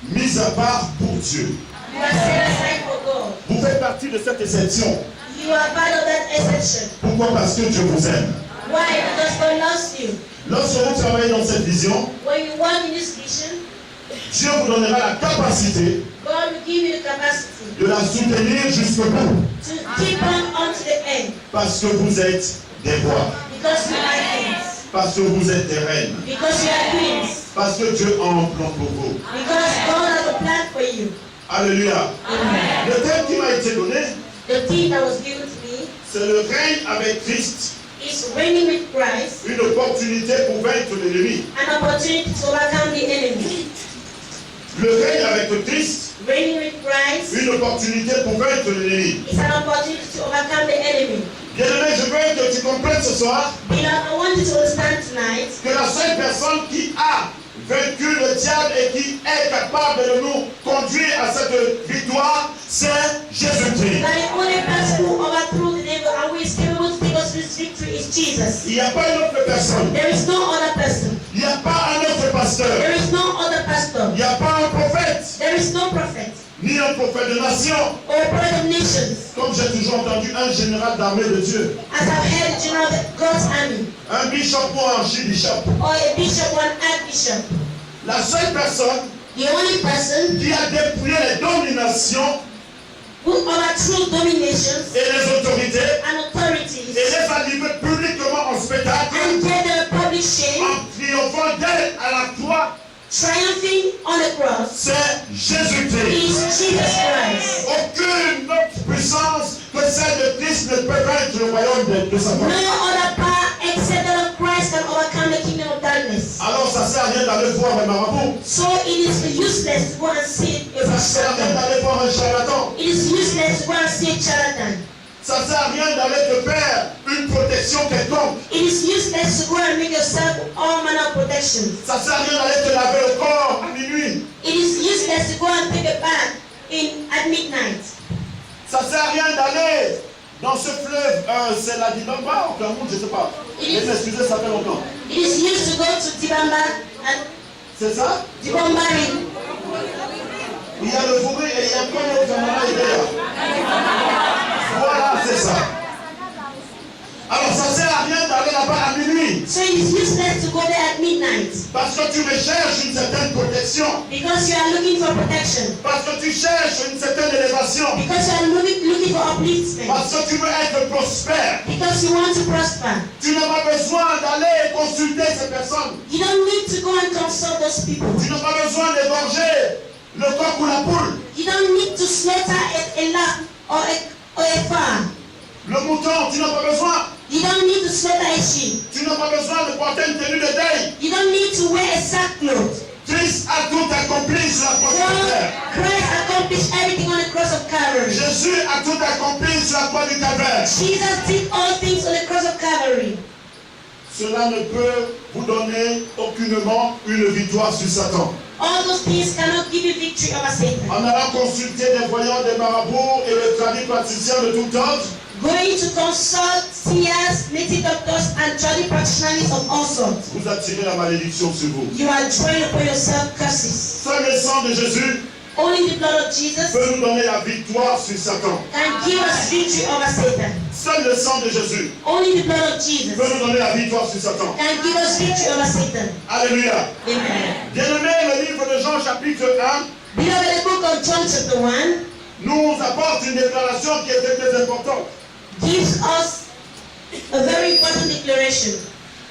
mis à part pour Dieu. You are set aside for God. Vous faites partie de cette exception. You are part of that exception. Pourquoi? Parce que Dieu vous aime. Why? Because God loves you. Lorsque vous travaillez dans cette vision, When you walk in this vision, Dieu vous donnera la capacité God will give you the capacity de la soutenir jusqu'au bout. to keep on to the end. Parce que vous êtes des rois. Because you are kings. Parce que vous êtes des reines. Because you are queens. Parce que Dieu a un plan pour vous. Because God has a plan for you. Alléluia. Amen. Le thème qui m'a été donné, The thing that was given to me c'est le règne avec Christ. is reigning with Christ, Une opportunité pour vaincre l'ennemi. an opportunity to overcome the enemy. Le règne avec le Christ, Reigning with Christ une opportunité pour vaincre l'ennemi. is an opportunity to overcome the enemy. Bien-aimé, je veux que tu comprennes ce soir Beloved, I want you to understand tonight que la seule personne qui a vaincu le diable et qui est capable de nous conduire à cette victoire, c'est Jésus-Christ. that the only person who overthrew the devil and who is capable to take us to this victory is Jesus. Il n'y a pas une autre personne. There is no other person. Il n'y a pas un autre pasteur. There is no other pastor. Il n'y a pas un prophète, There is no prophet ni un prophète de nation. or a prophet of nations. Comme j'ai toujours entendu un général d'armée de Dieu, As I've heard the general of God's army, un bishop ou un archibishop. or a bishop or an archbishop. La seule personne The only person qui a dépouillé les dominations who overthrew dominations et les autorités and authorities et les a livrées publiquement en spectacle and gave them a public shame, en triomphant d'elle à la croix, triumphing on the cross, c'est Jésus-Christ. is Jesus Christ. Aucune autre puissance que celle de Christ ne peut vaincre le royaume de Satan. No other power except that of Christ can overcome the kingdom of darkness. Alors ça sert à rien d'aller voir un marabout. So it is useless to go and see a Ça sert à rien charlatan. d'aller voir un charlatan. It is useless to go and see a charlatan. Ça sert à rien d'aller te faire une protection quelconque. It is useless to go and make yourself all manner of protection. Ça sert à rien d'aller te laver le corps à minuit. It is useless to go and take a bath at midnight. Ça sert à rien d'aller dans ce fleuve, c'est la Dibamba ou Cameroun, je ne sais pas. Yes. Excusez, ça fait longtemps. It is used to go to Dibamba and C'est ça? Dibambari. Il y a le fourré et il y a plein d'autres camarades. Voilà, c'est ça. Alors ça sert à rien d'aller là-bas à minuit. So it is useless to go there at midnight Parce que tu recherches une certaine protection. because you are looking for protection. Parce que tu cherches une certaine élévation. Because you are looking for upliftment. Parce que tu veux être prospère. Because you want to prosper. Tu n'as pas besoin d'aller consulter ces personnes. You don't need to go and consult those people. Tu n'as pas besoin d'égorger le coq ou la poule. You don't need to slaughter a lamb or a farm. Le mouton, tu n'as pas besoin. You don't need to slaughter a sheep. Tu n'as pas besoin de porter une tenue de deuil. You don't need to wear a sackcloth. Christ a tout accompli sur la croix du Calvaire. Christ accomplished everything on the cross of Calvary. Jésus a tout accompli sur la croix du Calvaire. Jesus did all things on the cross of Calvary. Cela ne peut vous donner aucunement une victoire sur Satan. All those things cannot give you victory over Satan. En allant consulter des voyants, des marabouts et les tradipraticiens de tout ordre, Going to consult seers, native doctors, and traditional practitioners of all sorts. vous attirez la malédiction sur vous. You are drawing upon yourself curses. Seul le sang de Jésus Only the blood of Jesus peut nous donner la victoire sur Satan. can give us victory over Satan. Seul le sang de Jésus Only the blood of Jesus peut nous donner la victoire sur Satan. can give us victory over Satan. Alléluia. Amen. Bien-aimé, le livre de Jean chapitre 1 Beloved, the book of John chapter 1 nous apporte une déclaration qui est très importante. gives us a very important declaration.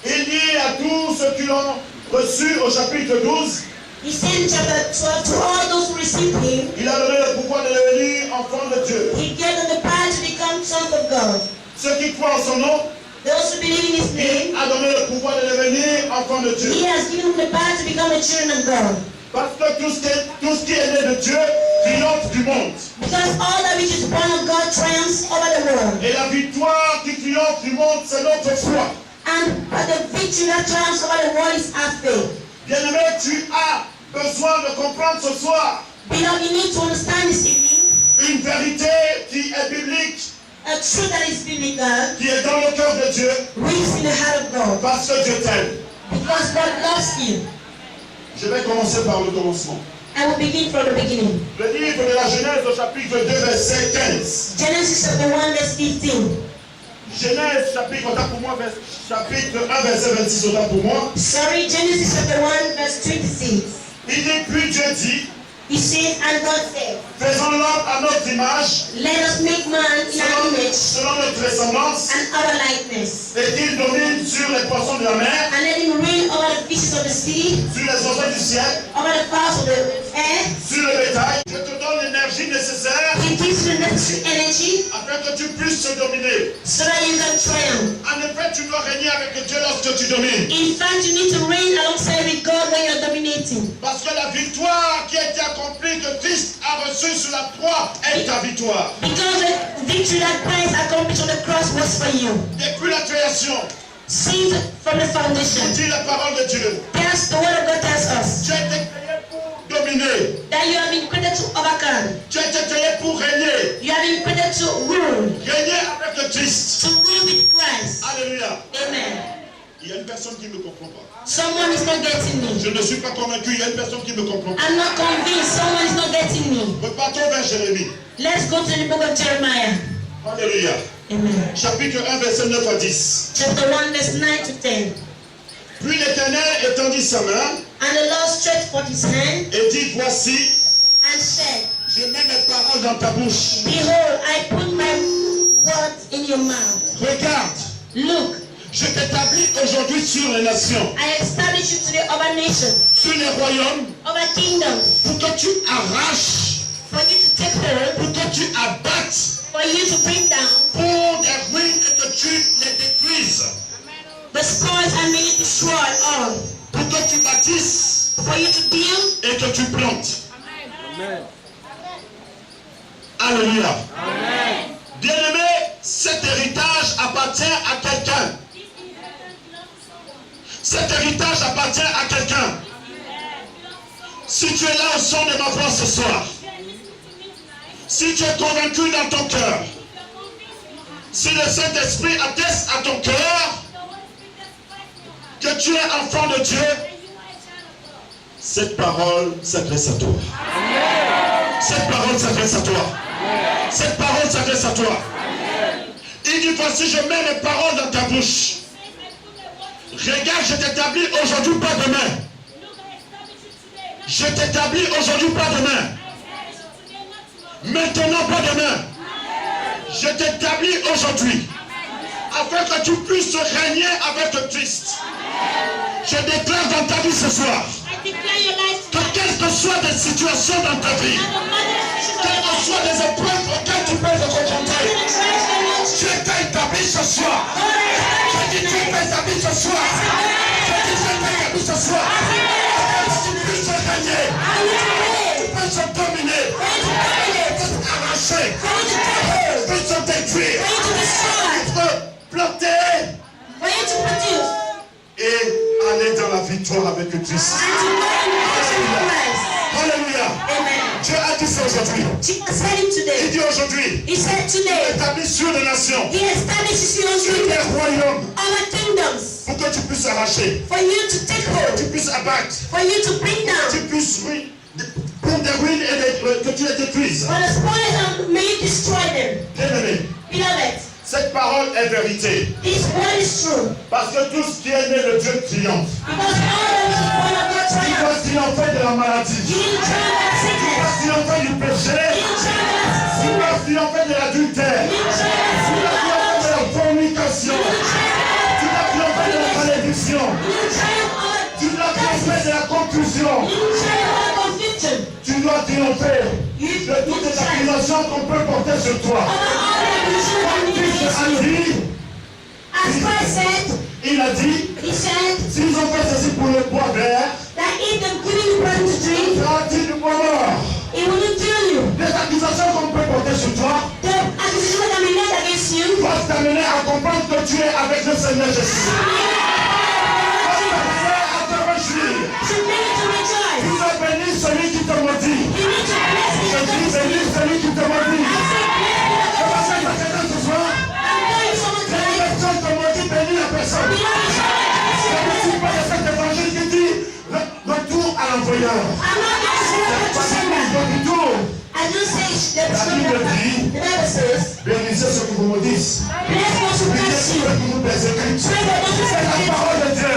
Il dit à tous ceux qui l'ont reçu au chapitre 12, He said in chapter 12 to all those who received him, il a donné le pouvoir de devenir enfant de Dieu. he gave them the power to become sons of God. Ceux qui croient en son nom, Those who believe in his il name, a donné le pouvoir de devenir enfant de Dieu. he has given them the power to become the children of God. Parce que tout ce qui est né de Dieu triomphe du monde. Because all that which is born of God triumphs over the world. Et la victoire qui triomphe du monde, c'est notre foi. And the victory that triumphs over the world is our faith. Bien-aimé, tu as besoin de comprendre ce soir Beloved, you need to understand this evening une vérité qui est biblique, a truth that is biblical, qui est dans le cœur de Dieu, lives in the heart of God. parce que Dieu t'aime. Because God loves you. Je vais commencer par le commencement. I will begin from the beginning. Le livre de la Genèse au chapitre 2, verset 15. Genesis chapter 1, verse 15. Genèse chapitre, autant pour moi, chapitre 1, verset 26, autant pour moi. Sorry, Genesis chapter 1, verse 26. Il dit, puis Dieu dit, He says, and God said, faisons l'homme à notre image, let us make man in our image selon notre ressemblance, and our likeness, et qu'il domine sur les poissons de la mer, and let him reign over the fishes of the sea, sur les oiseaux du ciel, over the fowls of the air. sur le bétail. Je te donne l'énergie nécessaire He gives you the necessary energy afin que tu puisses te dominer. so that you can triumph. En effet, tu dois régner avec Dieu lorsque tu domines. In fact, you need to reign alongside with God when you're dominating. Parce que la victoire qui a été accomplie, que Christ a reçue sur la croix, est ta victoire. Because the victory that Christ accomplished on the cross was for you. Depuis la création, Since from the foundation. dit la parole de Dieu. That's the word of God tells us. Tu as été créé pour dominer. That you have been created to overcome. Tu as été créé pour régner. You have been created to rule. Régner avec le Christ. To rule with Christ. Alléluia. Amen. Il y a une personne qui ne me comprend pas. Someone is not getting me. Je ne suis pas convaincu, il y a une personne qui ne me comprend pas. I'm not convinced. Someone is not getting me. Repartons vers Jérémie. Let's go to the book of Jeremiah. Alléluia. Amen. Chapitre 1, verset 9 à 10. Chapter 1, verse 9 to 10. Puis l'Éternel étendit sa main And the Lord stretched forth his hand et dit, voici, and said, je mets mes paroles dans ta bouche. behold, I put my words in your mouth. Regarde, Look, je t'établis aujourd'hui sur les nations, I establish you today over nations, sur les royaumes, over kingdoms, pour que tu arraches, for you to take hold, pour que tu abattes, for you to bring down pour des ruines et que tu les détruises, the spoils and may you destroy all, pour que tu bâtisses for you to build et que tu plantes. Alléluia. Bien-aimé, cet héritage appartient à quelqu'un. Cet héritage appartient à quelqu'un. Si tu es là au son de ma voix ce soir, si tu es convaincu dans ton cœur, si le Saint-Esprit atteste à ton cœur que tu es enfant de Dieu, cette parole s'adresse à toi. Cette parole s'adresse à toi. Cette parole s'adresse à toi. Il dit, voici, je mets mes paroles dans ta bouche. Regarde, je t'établis aujourd'hui, pas demain. Je t'établis aujourd'hui, pas demain. Maintenant, pas demain. Je t'établis aujourd'hui. Afin que tu puisses régner avec le Christ. Je déclare dans ta vie ce soir. I declare your life Que quelles que soient les situations dans ta vie, quelles que soient les épreuves auxquelles tu peux te confronter, tu es établi ce soir. Je dis tu es établi ce soir. Je dis tu es établi ce soir. Afin que tu puisses régner, tu puisses dominer, tu puisses arracher, tu puisses détruire, tu peux planter for you to produce et aller dans la victoire avec le Christ. and to learn with Christ. Alléluia. Amen. Dieu a dit ça aujourd'hui. Jesus said it Il today. dit aujourd'hui, He said today, établi sur les nations, he establishes you sur on les royaumes, our kingdoms, pour que tu puisses arracher, for you to take que hold, tu puisses abattre, for you to bring que down, tu puisses prendre des ruines et que tu les détruises. for the spoils and may you destroy them. Bien-aimé, Beloved, cette parole est vérité. this word is true. Parce que tout ce qui est né de Dieu triomphe. Because all of us born of God Tu triumph. dois triompher de la maladie. You need to triumph that Tu sickness. dois triompher du péché. You need to triumph that Tu sin. dois triompher de l'adultère. You need to triumph Tu dois triompher de la fornication. Tu dois triompher de la malédiction. Tu dois triompher de la confusion. You need to triumph all confusion. Tu dois triompher de toutes les accusations qu'on peut porter sur toi. Christ a dit, As Christ said, il a dit, he said s'ils ont fait ceci pour le bois vert, that if they're giving you bread to drink, sera-t-il du bois mort? it wouldn't kill you. Les accusations qu'on peut porter sur toi The accusation that may be made against you doivent t'amener à comprendre que tu es avec le Seigneur Jésus. À te réjouir. should make you to rejoice. Tu dois bénir celui qui te maudit. You need to bless Je him. dis bénir celui qui te maudit. I say bless Je vais faire ta quelqu'un ce soir. I'm telling someone Si la today. personne te maudit, bénis la personne. We don't Je ne suis pas de cet évangile qui dit retour à l'envoyeur. I'm not asking for persécutent. C'est la parole de Dieu.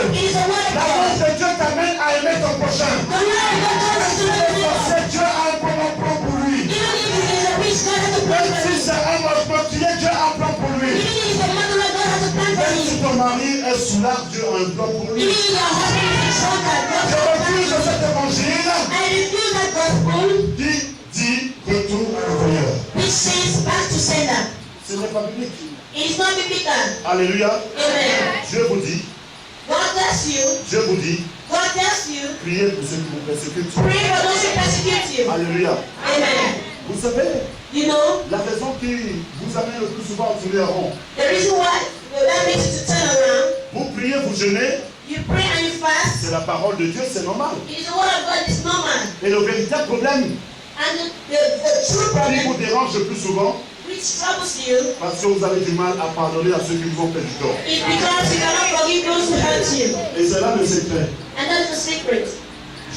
L'amour de Dieu t'amène à aimer ton prochain. C'est Dieu a un plan pour lui. Même si c'est un meurtrier, Dieu a un plan pour lui. Même si ton mari est sous l'arc, Dieu a un plan pour lui. Je refuse cet évangile qui dit retour au Seigneur. Ce n'est pas biblique. Alléluia. Dieu vous dit. Dieu vous dit. Priez pour ceux qui vous persécutent. Alléluia. Vous savez, la raison qui vous amène le plus souvent à tourner rond. Vous priez, vous jeûnez. C'est la parole de Dieu, c'est normal. Et le véritable problème qui vous dérange le plus souvent, parce que vous avez du mal à pardonner à ceux qui vous ont fait du tort. Et c'est là le secret.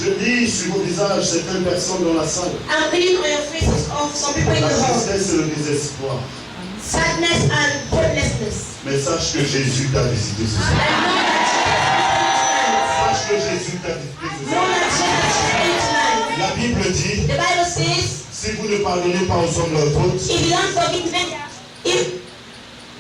Je lis sur vos visages certaines personnes dans la salle. La tristesse et le désespoir. Sadness and hopelessness. Mais sache que Jésus t'a visité ce soir. Sache que Jésus t'a visité ce soir. La Bible dit, The Bible says, si vous ne pardonnez pas aux hommes leurs fautes, if you don't forgive them, if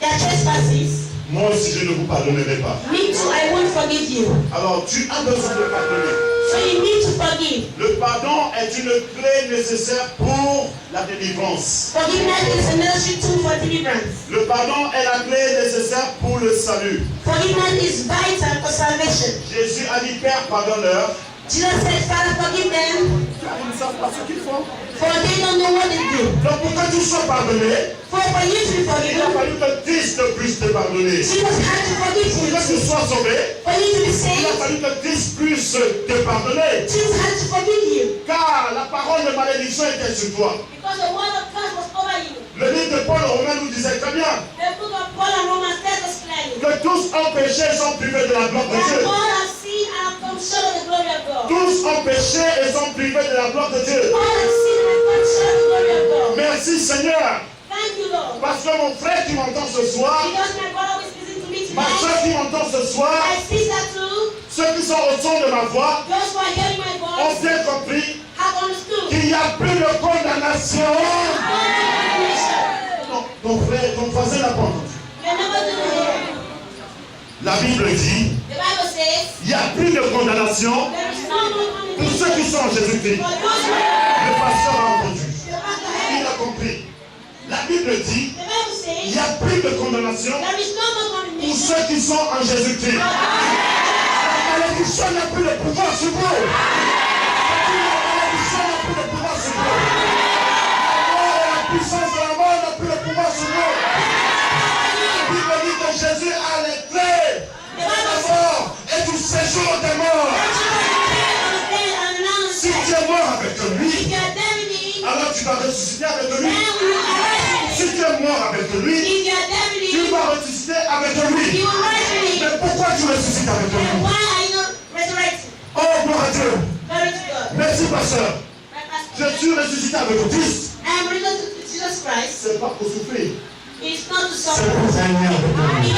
their trespasses, moi aussi je ne vous pardonnerai pas. me too, I won't forgive you. Alors tu as besoin de pardonner. So you need to forgive. Le pardon est une clé nécessaire pour la délivrance. Forgiveness is a necessary tool for deliverance. Le pardon est la clé nécessaire pour le salut. Forgiveness is vital for salvation. Jésus a dit, Père, pardonne-leur. Jesus said, Father, forgive them, Car ils ne savent pas ce qu'ils font. for they don't know what they do. Donc pour que tu sois pardonné, For you to be il a forgiven, fallu que Christ puisse te pardonner. Jesus had to forgive Pour you. que tu sois sauvé, For you to be il a saved, fallu que Christ puisse te pardonner. Jesus had to forgive you. Car la parole de malédiction était sur toi. Because the word of God was over you. Le livre de Paul aux Romains nous disait très bien The book of Paul and Romans tells us clearly que tous ont péché et sont privés de la gloire de that Dieu. all have sinned and have come short of the glory of God. Tous ont péché et sont privés de la gloire de Dieu. All have sinned and have come short of the glory of God. Merci Seigneur. Thank you, Lord. Parce que mon frère qui m'entend ce soir, Because my brother was listening to me ma soeur tonight, qui m'entend ce soir, my sister too, ceux qui sont au son de ma voix, those who are hearing my ont voice, bien compris have understood. qu'il n'y a plus de condamnation. You're Non, ton frère, ton voisin n'a pas entendu. never going to hear. La Bible dit, The Bible says, il n'y a plus de condamnation there is no more pour ceux qui sont en Jésus-Christ. for those who are Le pasteur a entendu. the pastor Il a compris. La Bible dit, The Bible il n'y says, a plus de condamnation there is no more pour condemnation. ceux qui sont en Jésus-Christ. La malédiction n'a plus de pouvoir sur vous. La malédiction n'a plus de pouvoir sur vous. La puissance de la mort n'a plus de pouvoir sur vous. La Bible dit que Jésus a les clés de la mort et du séjour des morts. Si tu es mort avec lui, alors tu vas ressusciter avec lui. Si tu es mort avec lui, tu vas ressusciter avec lui. Mais pourquoi tu ressuscites avec lui? Oh, gloire à Dieu. Merci, pasteur. Je suis ressuscité avec Christ. C'est pas pour souffrir. It's not to C'est suffer. pour régner avec lui. It is to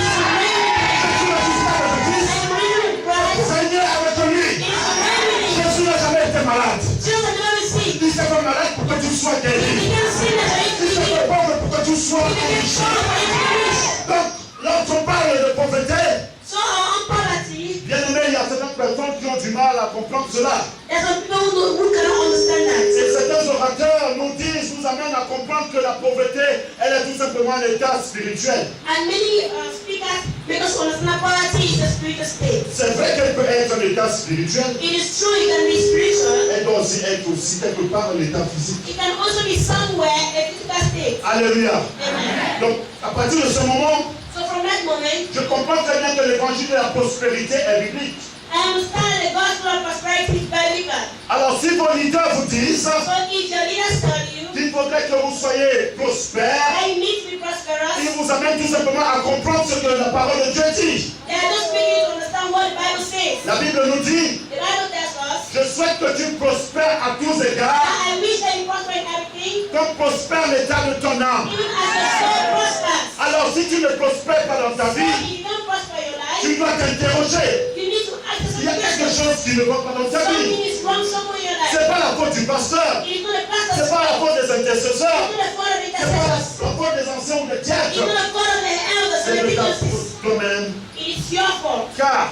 Je suis ressuscité avec Christ. reign with Christ. Régner avec lui. It is to reign with Him. Jésus n'a jamais été malade. Jesus has never sinned. Il s'est fait malade pour que tu sois He guéri. became sinner for you to Il s'est be fait healed. pauvre pour que tu sois He became riche. poor for you to be rich. Donc, lorsqu'on parle de pauvreté, So our own poverty, bien aimé, il y a certaines personnes qui ont du mal à comprendre cela. there's some people who cannot understand that. Et certains orateurs nous disent, nous amènent à comprendre que la pauvreté, elle est tout simplement un état spirituel. And many speakers make us understand that poverty is a spiritual state. C'est vrai qu'elle peut être un état spirituel, It is true it can be spiritual. elle doit aussi être aussi quelque part un état physique. It can also be somewhere a physical state. Alléluia. Amen. Donc, à partir de ce moment, So from that moment, je comprends très bien que l'évangile de la prospérité est biblique. I understand the gospel of prosperity is biblical. Alors, si vos leaders vous disent So if your leaders tell you qu'il faudrait que vous soyez prospères, that you need to be prosperous, ils vous amènent tout simplement à comprendre ce que la parole de Dieu dit. they are just making you to understand what the Bible says. La Bible nous dit, The Bible tells us je souhaite que tu prospères à tous égards, that I wish that you prosper in everything, comme prospère l'état de ton âme. even as your soul prospers. Alors si tu ne prospères pas dans ta So vie, if you don't prosper your life, tu dois t'interroger. you need to ask Il y a yourself quelque questions. chose qui ne va pas dans ta Something vie. is wrong somewhere in your life. C'est pas la faute du pasteur. It is not the pastor's C'est pas la fault. faute des intercesseurs. It's not the fault of the C'est pas la intercessors. faute des anciens ou des It's diacres. not the fault of the elders or C'est the de ta witnesses. faute toi-même. It is your fault. Car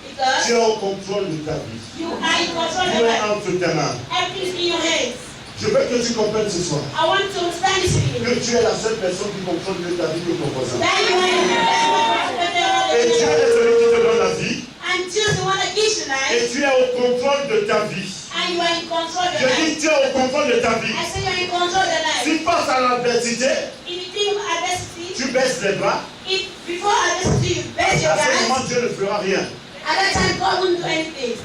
Because tu es au contrôle de ta vie. you are in control of Tu your es life. entre tes mains. Everything is in your hands. Je veux que tu comprennes ce soir I want to understand this in you. que tu es la seule personne qui contrôle mieux ta vie que ton voisin. That you are in Et Dieu est celui qui te donne la vie. and just the one that gives you life, Et tu es au contrôle de ta vie. and you are in control of Je your dis life. tu es au contrôle de ta vie. I say you are in control of your life. Si face à l'adversité, If you think of adversity, tu baisses les bras, if before adversity you bend your à ce guys, moment Dieu ne fera rien. at that time God wouldn't do anything.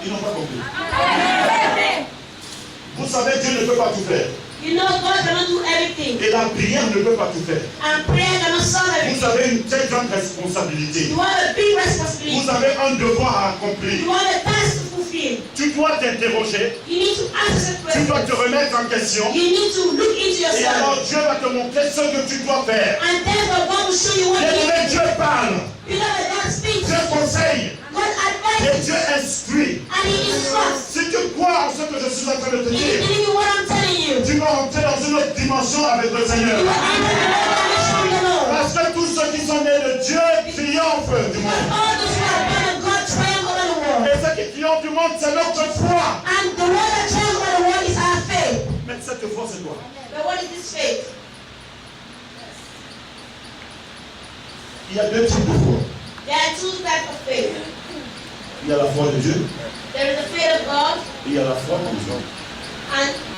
Ils n'ont pas compris. Vous savez, Dieu ne peut pas tout faire. You know God cannot do everything, Et la prière ne peut pas tout faire. and prayer cannot solve Vous everything. avez une très grande responsabilité. You have a big responsibility. Vous avez un devoir à accomplir. You have a task to fulfill. Tu dois t'interroger. You need to answer Tu dois te questions. remettre en question. You need to look into Et alors yourself. Dieu va te montrer ce que tu dois faire. And therefore God will show you what Bien you aimé, need. Dieu parle. You know that God speaks. Dieu conseille. God Et advises. Dieu instruit. And He instructs. Si tu crois en ce que je suis en train de te If you dire, believe in what I'm telling you, tu vas entrer dans une autre dimension avec le you Seigneur. will enter the dimension of the Lord. Parce que tous ceux qui sont nés de Dieu triomphent du monde. All those who are born of God triumph over the world. Et ceux qui triomphent du monde, c'est notre foi. And the one that triumphs over the world is our faith. Mais cette foi, c'est quoi? But what is this faith? Il y a deux types de foi. There are two types of faith. Il y a la foi de Dieu There is the faith of God et il y a la foi des hommes.